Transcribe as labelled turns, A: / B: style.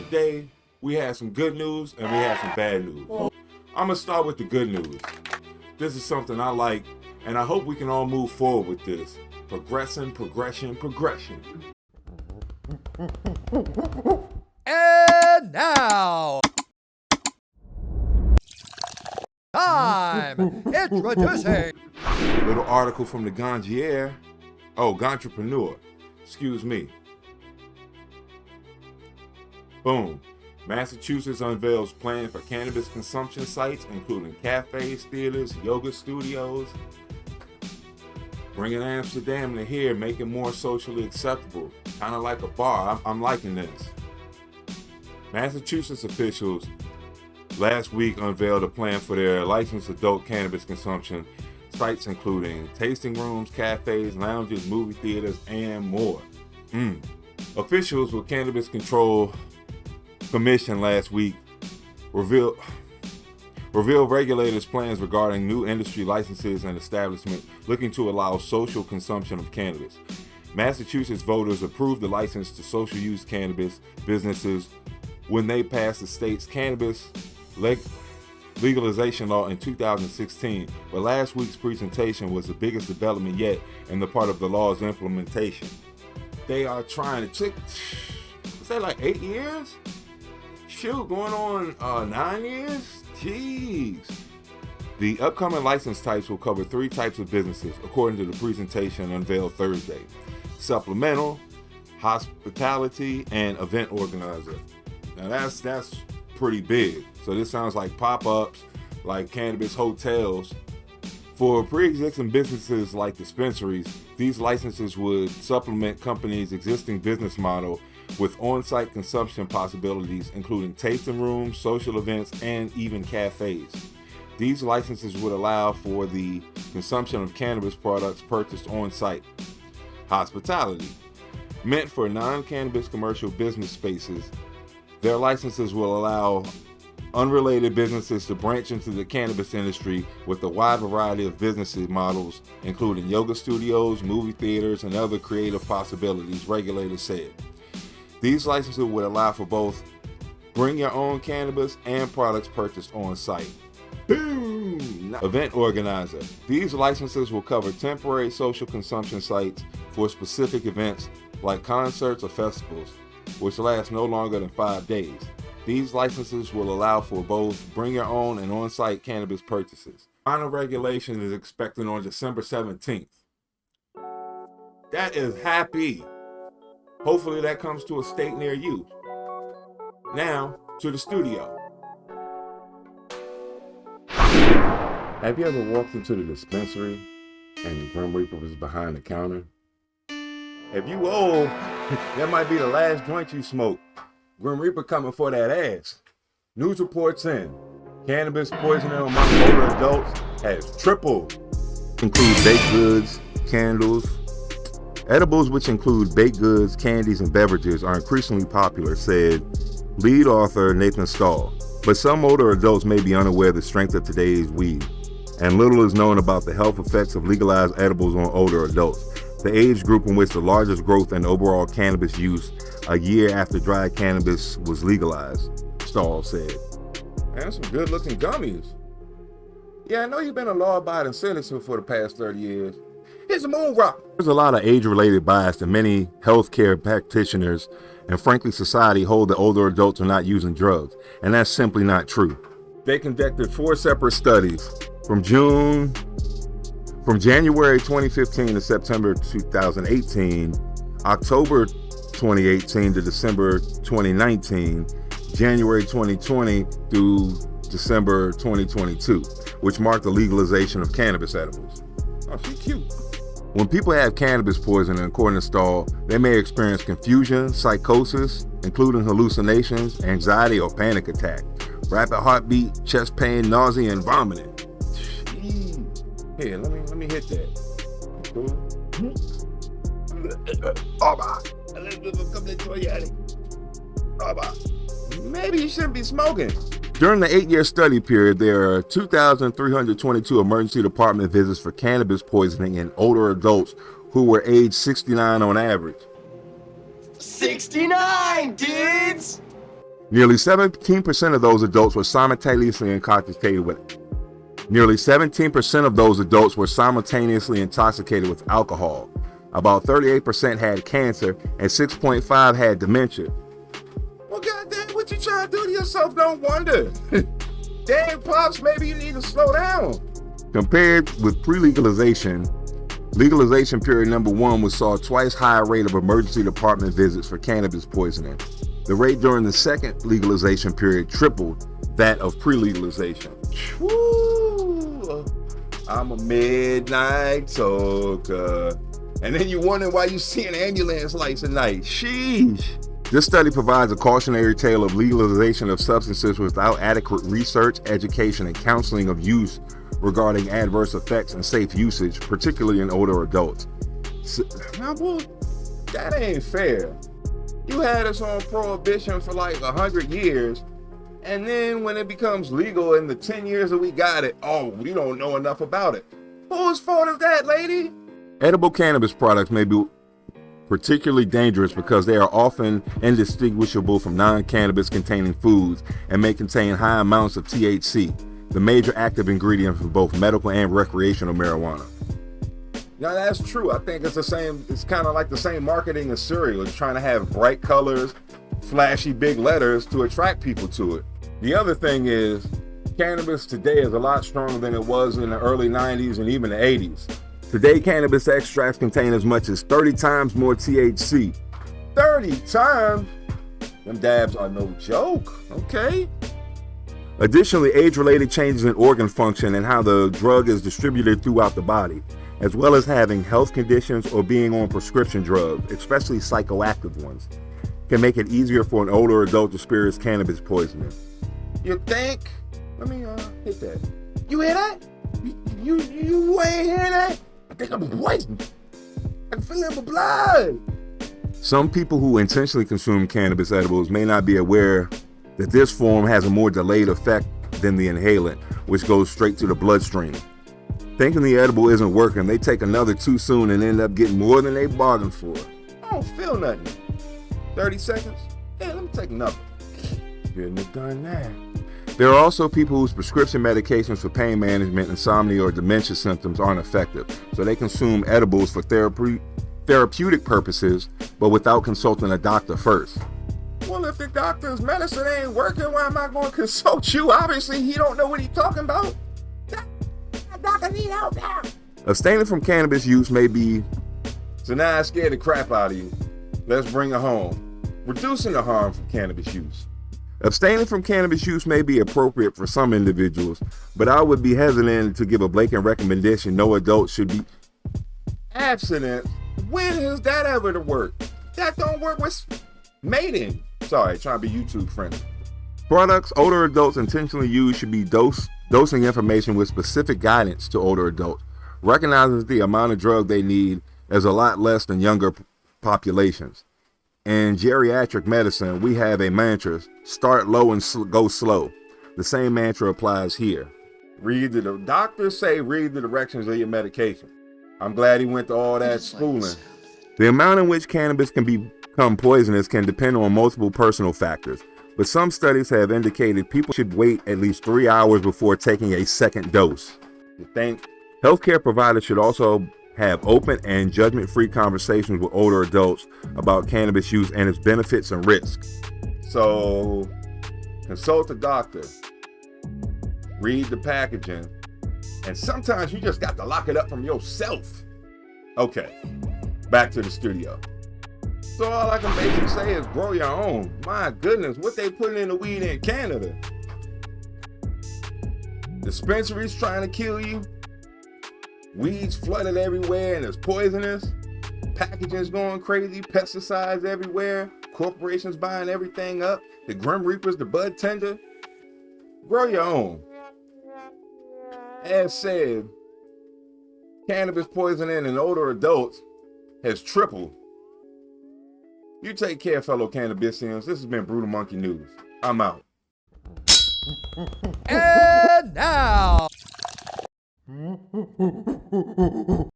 A: today, we had some good news and we had some bad news. I'm gonna start with the good news. This is something I like, and I hope we can all move forward with this. Progression.
B: And now, time introducing
A: Little article from the Gantrepreneur. Excuse me. Boom. Massachusetts unveils plans for cannabis consumption sites, including cafes, theaters, yoga studios. Bringing Amsterdam to here, make it more socially acceptable. Kind of like a bar. I'm liking this. Massachusetts officials last week unveiled a plan for their licensed adult cannabis consumption sites, including tasting rooms, cafes, lounges, movie theaters, and more. Officials with Cannabis Control Commission last week revealed regulators' plans regarding new industry licenses and establishments looking to allow social consumption of cannabis. Massachusetts voters approved the license to social use cannabis businesses when they passed the state's cannabis legalization law in 2016, but last week's presentation was the biggest development yet in the part of the law's implementation. They are trying to is that like 8 years? Shoot, going on 9 years? Jeez. The upcoming license types will cover 3 types of businesses, according to the presentation unveiled Thursday: supplemental, hospitality, and event organizer. Now that's pretty big. So this sounds like pop-ups, like cannabis hotels. For pre-existing businesses like dispensaries, these licenses would supplement companies' existing business model with on-site consumption possibilities, including tasting rooms, social events, and even cafes. These licenses would allow for the consumption of cannabis products purchased on-site. Hospitality, meant for non-cannabis commercial business spaces, their licenses will allow unrelated businesses to branch into the cannabis industry with a wide variety of business models, including yoga studios, movie theaters, and other creative possibilities, regulators said. These licenses would allow for both bring your own cannabis and products purchased on site. Boom! Event organizer. These licenses will cover temporary social consumption sites for specific events like concerts or festivals, which last no longer than 5 days. These licenses will allow for both bring your own and on-site cannabis purchases. Final regulation is expected on December 17th. That is happy. Hopefully that comes to a state near you. Now, to the studio. Have you ever walked into the dispensary and the Grim Reaper was behind the counter? If you old, that might be the last joint you smoke. Grim Reaper coming for that ass. News reports in. Cannabis poisoning among older adults has tripled. Include baked goods, candles. Edibles, which include baked goods, candies, and beverages, are increasingly popular, said lead author Nathan Stahl. But some older adults may be unaware of the strength of today's weed, and little is known about the health effects of legalized edibles on older adults, the age group in which the largest growth in overall cannabis use a year after dry cannabis was legalized, Stahl said. And some good-looking gummies. Yeah, I know you've been a law-abiding citizen for the past 30 years. Here's a moon rock. There's a lot of age-related bias that many healthcare practitioners and frankly society hold that older adults are not using drugs, and that's simply not true. They conducted 4 separate studies from January 2015 to September 2018, October 2018 to December 2019, January 2020 through December 2022, which marked the legalization of cannabis edibles. Oh, she's cute. When people have cannabis poisoning, according to Stahl, they may experience confusion, psychosis, including hallucinations, anxiety or panic attack, rapid heartbeat, chest pain, nausea, and vomiting. Here, let me hit that. Maybe you shouldn't be smoking. During the 8-year study period, there are 2,322 emergency department visits for cannabis poisoning in older adults who were age 69 on average.
C: 69, dudes!
A: Nearly 17% of those adults were simultaneously intoxicated with alcohol. About 38% had cancer and 6.5% had dementia. Well, goddamn, what you trying to do to yourself? Don't wonder. Dang, Pops, maybe you need to slow down. Compared with pre-legalization, legalization period number 1 saw twice higher rate of emergency department visits for cannabis poisoning. The rate during the second legalization period tripled that of pre-legalization. Woo! I'm a midnight toker. And then you wonder why you see an ambulance lights at night. Sheesh. This study provides a cautionary tale of legalization of substances without adequate research, education, and counseling of use regarding adverse effects and safe usage, particularly in older adults. Now, boy, that ain't fair. You had us on prohibition for like 100 years, and then when it becomes legal in the 10 years that we got it, oh, we don't know enough about it. Whose fault is that, lady? Edible cannabis products may be particularly dangerous because they are often indistinguishable from non-cannabis containing foods and may contain high amounts of THC, the major active ingredient for both medical and recreational marijuana. Now that's true. I think it's kind of like the same marketing as cereal. It's trying to have bright colors, flashy big letters to attract people to it. The other thing is, cannabis today is a lot stronger than it was in the early 90s and even the 80s. Today, cannabis extracts contain as much as 30 times more THC. 30 times? Them dabs are no joke, okay? Additionally, age-related changes in organ function and how the drug is distributed throughout the body, as well as having health conditions or being on prescription drugs, especially psychoactive ones, can make it easier for an older adult to experience cannabis poisoning. You think? Let me hit that. You hear that? You ain't hear that? I think I'm poisoned. I can feel it in my blood. Some people who intentionally consume cannabis edibles may not be aware that this form has a more delayed effect than the inhalant, which goes straight to the bloodstream. Thinking the edible isn't working, they take another too soon and end up getting more than they bargained for. I don't feel nothing. 30 seconds? Yeah, let me take another. Couldn't have done that. There are also people whose prescription medications for pain management, insomnia, or dementia symptoms aren't effective, so they consume edibles for therapeutic purposes, but without consulting a doctor first. Well, if the doctor's medicine ain't working, why am I going to consult you? Obviously, he don't know what he's talking about. That doctor need help now. Abstaining from cannabis use may be... So now I scared the crap out of you. Let's bring it home. Reducing the harm from cannabis use. Abstaining from cannabis use may be appropriate for some individuals, but I would be hesitant to give a blanket recommendation no adult should be abstinent. When is that ever to work? That don't work with mating. Sorry, trying to be YouTube friendly. Products older adults intentionally use should be dosing information with specific guidance to older adults, recognizing that the amount of drug they need is a lot less than younger populations. In geriatric medicine, we have a mantra: start low and go slow. The same mantra applies here. Doctors say read the directions of your medication. I'm glad he went to all that schooling. The amount in which cannabis can become poisonous can depend on multiple personal factors, but some studies have indicated people should wait at least 3 hours before taking a second dose. You think? Healthcare providers should also have open and judgment-free conversations with older adults about cannabis use and its benefits and risks. So, consult a doctor, read the packaging, and sometimes you just got to lock it up from yourself. Okay, back to the studio. So all I can basically say is grow your own. My goodness, what they putting in the weed in Canada? Dispensaries trying to kill you. Weeds flooded everywhere and it's poisonous. Packaging's going crazy. Pesticides everywhere. Corporations buying everything up. The Grim Reapers, the bud tender. Grow your own. As said, cannabis poisoning in older adults has tripled. You take care, fellow Cannabisians. This has been Brutal Monkey News. I'm out.
B: And now...